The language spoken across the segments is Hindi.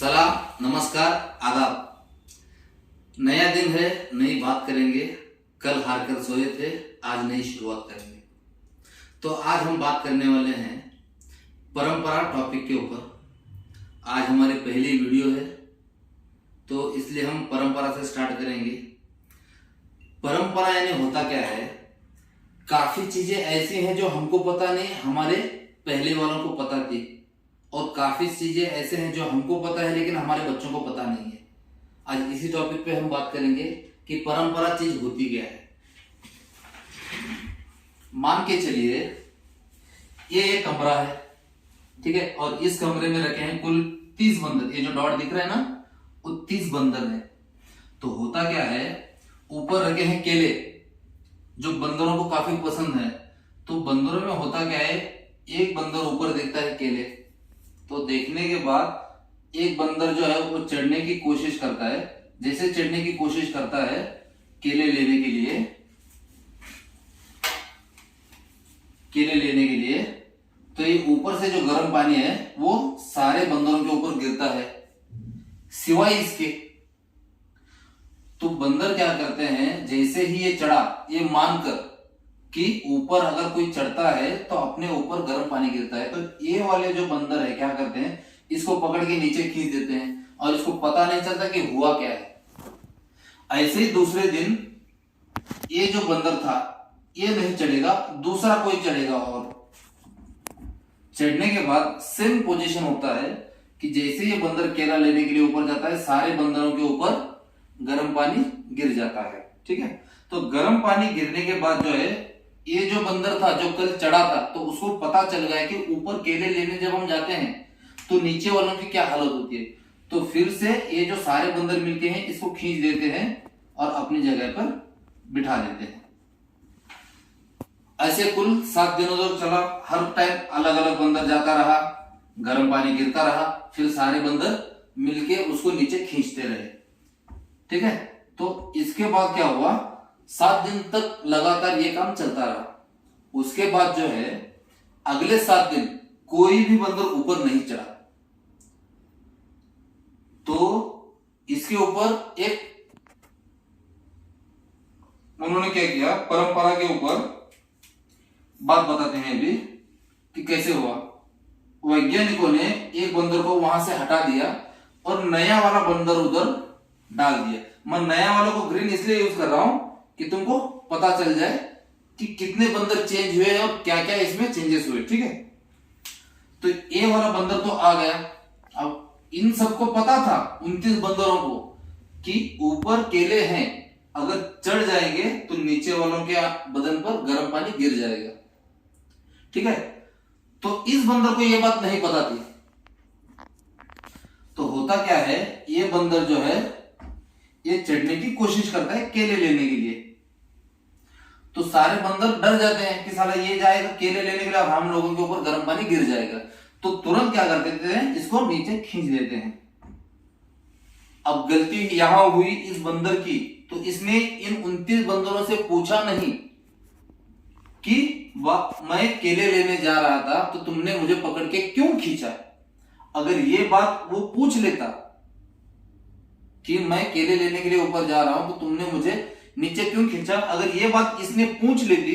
सलाम, नमस्कार, आदाब। नया दिन है, नई बात करेंगे। कल हार कर सोए थे, आज नई शुरुआत करेंगे। तो आज हम बात करने वाले हैं परंपरा टॉपिक के ऊपर। आज हमारी पहली वीडियो है, तो इसलिए हम परंपरा से स्टार्ट करेंगे। परंपरा यानी होता क्या है? काफी चीजें ऐसी हैं जो हमको पता नहीं, हमारे पहले वालों को पता थी, और काफी चीजें ऐसे हैं जो हमको पता है लेकिन हमारे बच्चों को पता नहीं है। आज इसी टॉपिक पे हम बात करेंगे कि परंपरा चीज होती क्या है। मान के चलिए ये एक कमरा है, ठीक है, और इस कमरे में रखे हैं कुल 30 बंदर। ये जो डॉट दिख रहा है ना, वो 30 बंदर है। तो होता क्या है, ऊपर रखे हैं केले जो बंदरों को काफी पसंद है। तो बंदरों में होता क्या है, एक बंदर ऊपर देखता है केले, तो देखने के बाद एक बंदर जो है वो चढ़ने की कोशिश करता है। जैसे चढ़ने की कोशिश करता है केले लेने के लिए, तो ये ऊपर से जो गर्म पानी है वो सारे बंदरों के ऊपर गिरता है, सिवाय इसके। तो बंदर क्या करते हैं, जैसे ही ये चढ़ा, ये मानकर कि ऊपर अगर कोई चढ़ता है तो अपने ऊपर गर्म पानी गिरता है, तो ये वाले जो बंदर है क्या करते हैं, इसको पकड़ के नीचे खींच देते हैं और इसको पता नहीं चलता कि हुआ क्या है। ऐसे ही दूसरे दिन ये जो बंदर था ये नहीं चढ़ेगा, दूसरा कोई चढ़ेगा, और चढ़ने के बाद सेम पोजीशन होता है कि जैसे ये बंदर केला लेने के लिए ऊपर जाता है, सारे बंदरों के ऊपर गर्म पानी गिर जाता है। ठीक है, तो गर्म पानी गिरने के बाद जो है, ये जो बंदर था जो कल चढ़ा था, तो उसको पता चल गया कि ऊपर केले लेने जब हम जाते हैं तो नीचे वालों की क्या हालत होती है। तो फिर से ये जो सारे बंदर मिलके हैं इसको खींच देते हैं और अपनी जगह पर बिठा देते हैं। ऐसे कुल 7 दिनों तक चला। हर टाइम अलग अलग बंदर जाता रहा, गर्म पानी गिरता रहा, फिर सारे बंदर मिलके उसको नीचे खींचते रहे। ठीक है, तो इसके बाद क्या हुआ, 7 दिन तक लगातार ये काम चलता रहा। उसके बाद जो है, अगले 7 दिन कोई भी बंदर ऊपर नहीं चढ़ा। तो इसके ऊपर एक उन्होंने क्या किया, परंपरा के ऊपर बात बताते हैं अभी कि कैसे हुआ। वैज्ञानिकों ने एक बंदर को वहां से हटा दिया और नया वाला बंदर उधर डाल दिया। मैं नया वालों को ग्रीन इसलिए यूज कर रहा हूं कि तुमको पता चल जाए कि कितने बंदर चेंज हुए और क्या क्या इसमें चेंजेस हुए। ठीक है, तो ये वाला बंदर तो आ गया। अब इन सबको पता था, 29 बंदरों को, कि ऊपर केले हैं, अगर चढ़ जाएंगे तो नीचे वालों के बदन पर गर्म पानी गिर जाएगा। ठीक है, तो इस बंदर को यह बात नहीं पता थी। तो होता क्या है, ये बंदर जो है ये चढ़ने की कोशिश करता है केले लेने के लिए। तो सारे बंदर डर जाते हैं कि साला ये जाएगा केले लेने के लिए, अब हम लोगों के ऊपर गर्म पानी गिर जाएगा। तो तुरंत क्या करते हैं, इसको नीचे खींच देते हैं। अब गलती यहां हुई इस बंदर की, तो इसने इन 29 बंदरों से पूछा नहीं कि मैं केले लेने जा रहा था तो तुमने मुझे पकड़ के क्यों खींचा। अगर ये बात वो पूछ लेता कि मैं केले लेने के लिए ऊपर जा रहा हूं तो तुमने मुझे नीचे क्यों खींचा, अगर ये बात इसने पूछ लेती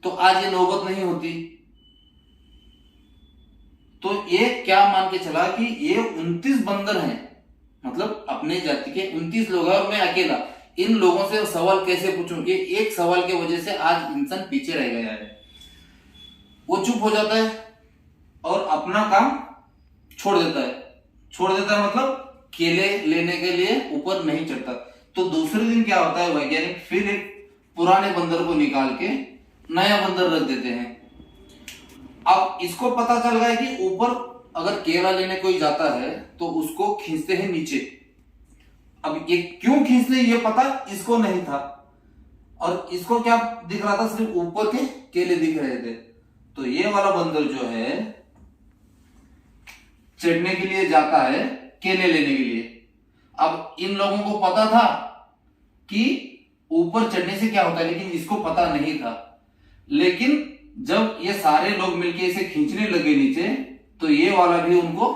तो आज ये नौबत नहीं होती। तो ये क्या मान के चला कि ये 29 बंदर हैं, मतलब अपने जाति के 29 लोग हैं और मैं अकेला। इन लोगों से सवाल कैसे पूछूं, ये एक सवाल की वजह से आज इंसान पीछे रह गया है। वो चुप हो जाता है और अपना काम छोड़ देता है, मतलब केले लेने के लिए ऊपर नहीं चढ़ता। तो दूसरे दिन क्या होता है, वैज्ञानिक फिर एक पुराने बंदर को निकाल के नया बंदर रख देते हैं। अब इसको पता चल गया कि ऊपर अगर केला लेने कोई जाता है तो उसको खींचते हैं नीचे। अब ये क्यों खींचते हैं ये पता इसको नहीं था, और इसको क्या दिख रहा था, सिर्फ ऊपर के केले दिख रहे थे। तो ये वाला बंदर जो है चढ़ने के लिए जाता है केले लेने के लिए। अब इन लोगों को पता था कि ऊपर चढ़ने से क्या होता है, लेकिन इसको पता नहीं था। लेकिन जब ये सारे लोग मिलके इसे खींचने लगे नीचे, तो ये वाला भी उनको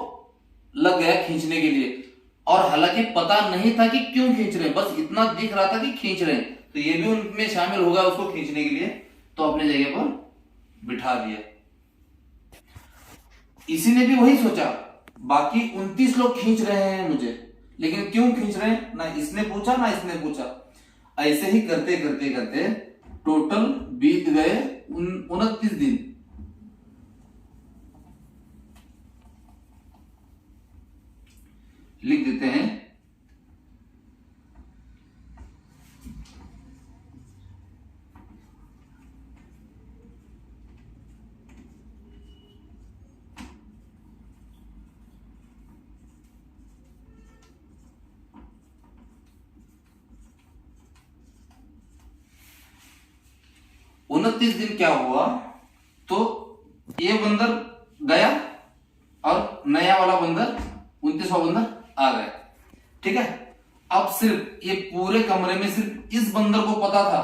लग गया खींचने के लिए, और हालांकि पता नहीं था कि क्यों खींच रहे हैं, बस इतना दिख रहा था कि खींच रहे हैं, तो ये भी उनमें शामिल होगा उसको खींचने के लिए, तो अपने जगह पर बिठा दिया। इसी ने भी वही सोचा, बाकी 29 लोग खींच रहे हैं मुझे, लेकिन क्यों खींच रहे हैं, ना इसने पूछा ना इसने पूछा। ऐसे ही करते करते करते टोटल बीत गए 29 दिन। लिख देते हैं 29 दिन क्या हुआ, तो ये बंदर गया और नया वाला बंदर 29वां बंदर आ गया। ठीक है, अब सिर्फ ये पूरे कमरे में सिर्फ इस बंदर को पता था,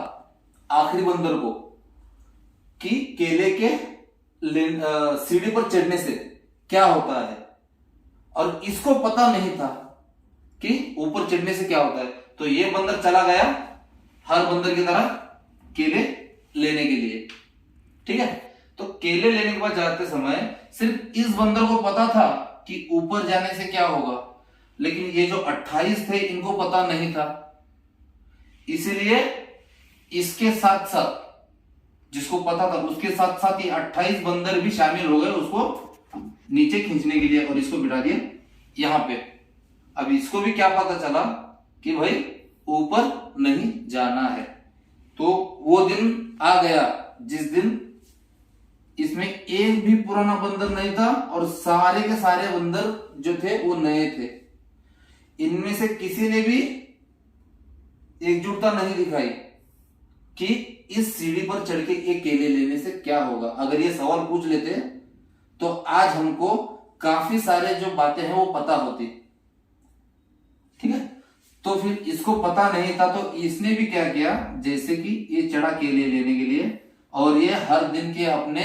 आखिरी बंदर को, कि केले के सीढ़ी पर चढ़ने से क्या होता है, और इसको पता नहीं था कि ऊपर चढ़ने से क्या होता है। तो ये बंदर चला गया हर बंदर की तरह केले लेने के लिए। ठीक है, तो केले लेने के बाद जाते समय सिर्फ इस बंदर को पता था कि ऊपर जाने से क्या होगा, लेकिन ये जो 28 थे इनको पता नहीं था, इसलिए इसके साथ साथ जिसको पता था उसके साथ साथ ये 28 बंदर भी शामिल हो गए उसको नीचे खींचने के लिए, और इसको बिठा दिया यहां पे। अब इसको भी क्या पता चला कि भाई ऊपर नहीं जाना है। तो वो दिन आ गया जिस दिन इसमें एक भी पुराना बंदर नहीं था और सारे के सारे बंदर जो थे वो नए थे। इनमें से किसी ने भी एकजुटता नहीं दिखाई कि इस सीढ़ी पर चढ़ के एक केले लेने से क्या होगा। अगर ये सवाल पूछ लेते तो आज हमको काफी सारे जो बातें हैं वो पता होती। ठीक है, तो फिर इसको पता नहीं था, तो इसने भी क्या किया, जैसे कि ये चढ़ा केले लेने के लिए, और ये हर दिन के अपने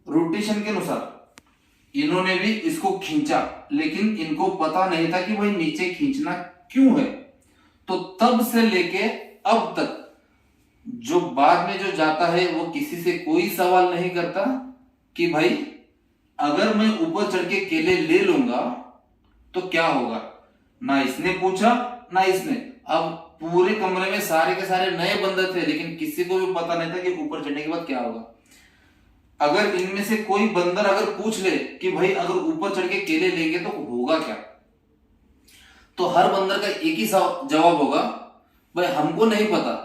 रोटेशन के अनुसार इन्होंने भी इसको खींचा, लेकिन इनको पता नहीं था कि भाई नीचे खींचना क्यों है। तो तब से लेके अब तक जो बाद में जो जाता है वो किसी से कोई सवाल नहीं करता कि भाई अगर मैं ऊपर चढ़ के केले ले लूंगा तो क्या होगा। ना इसने पूछा ना इसने। अब पूरे कमरे में सारे के सारे नए बंदर थे, लेकिन किसी को भी पता नहीं था कि ऊपर चढ़ने के बाद क्या होगा। अगर इनमें से कोई बंदर अगर पूछ ले कि भाई अगर ऊपर चढ़ के केले लेंगे तो होगा क्या, तो हर बंदर का एक ही जवाब होगा, भाई हमको नहीं पता,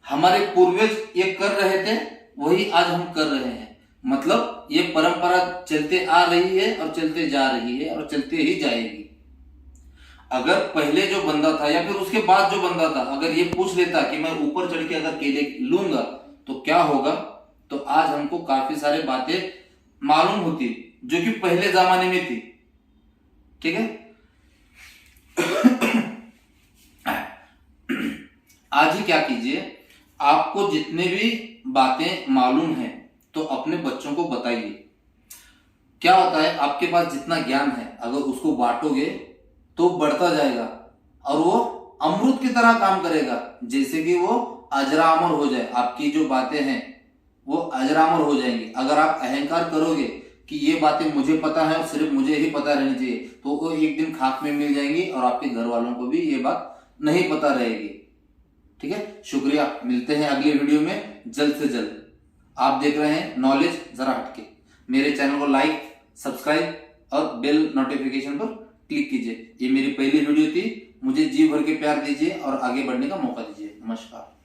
हमारे पूर्वज ये कर रहे थे वही आज हम कर रहे हैं। मतलब ये परंपरा चलते आ रही है और चलते जा रही है और चलते ही जाएगी। अगर पहले जो बंदा था या फिर उसके बाद जो बंदा था अगर ये पूछ लेता कि मैं ऊपर चढ़ के अगर केले लूंगा तो क्या होगा, तो आज हमको काफी सारी बातें मालूम होती जो कि पहले जमाने में थी। ठीक है, आज ही क्या कीजिए, आपको जितने भी बातें मालूम हैं तो अपने बच्चों को बताइए। क्या होता है, आपके पास जितना ज्ञान है अगर उसको बांटोगे तो बढ़ता जाएगा और वो अमृत की तरह काम करेगा, जैसे कि वो अजरामर हो जाए। आपकी जो बातें हैं वो अजरामर हो जाएंगी। अगर आप अहंकार करोगे कि ये बातें मुझे पता है और सिर्फ मुझे ही पता रहनी चाहिए, तो वो एक दिन खाक में मिल जाएंगी और आपके घर वालों को भी ये बात नहीं पता रहेगी। ठीक है, शुक्रिया, मिलते हैं अगले वीडियो में जल्द से जल्द। आप देख रहे हैं नॉलेज जरा हटके। मेरे चैनल को लाइक, सब्सक्राइब और बेल नोटिफिकेशन पर क्लिक कीजिए। ये मेरी पहली वीडियो थी, मुझे जी भर के प्यार दीजिए और आगे बढ़ने का मौका दीजिए। नमस्कार।